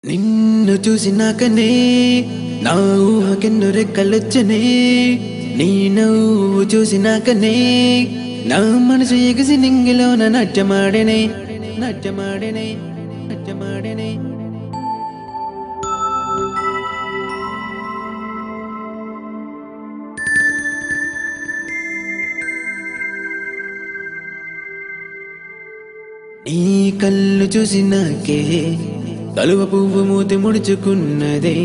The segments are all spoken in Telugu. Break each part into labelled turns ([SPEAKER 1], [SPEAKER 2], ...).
[SPEAKER 1] నిన్ను చూసినాకనే నా ఊహకెన్ను రెక్కలొచ్చనే నీ నవ్వు చూసినాకనే నా మనసు ఎగిసి నింగిలోన నాట్యమాడెనే నాట్యమాడెనే నాట్యమాడెనే నీ కళ్ళు చూసినాకే కలువ పువ్వు మూతి ముడుచుకున్నదే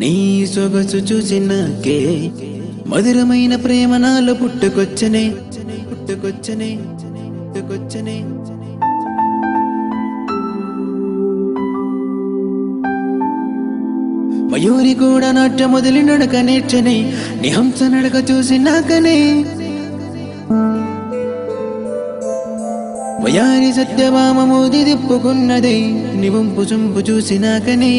[SPEAKER 1] నీ సొగసు చూసినాకే మధురమైన ప్రేమ నాలో పుట్టుకొచ్చనే పుట్టుకొచ్చనే పుట్టుకొచ్చనే మయూరి కూడా నాట్య మొదలు నడక నేర్చనే నీ హంస నడక చూసినాకనే వయారి సత్యభామ మోది తిప్పుకున్నదే నివంపు చంపు చూసినాకనే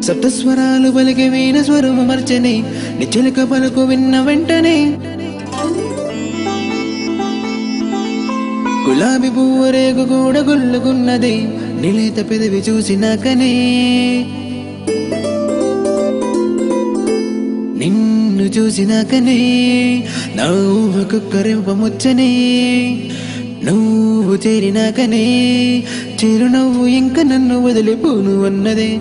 [SPEAKER 1] సప్తస్వరాలు పలికి వీణ స్వరము మర్చనే నిచ్చలిక పలుకు విన్న వెంటనే గులాబీ పువ్వు రేగు కూడా గుల్లుకున్నదే నిలేత పెదవి చూసినాకనే నిన్ను చూసినాకనే నా ఊహకు కరింపముచ్చనే నువ్వు చేరినాకనే చిరునవ్వు ఇంక నన్ను వదిలిపోను అన్నదే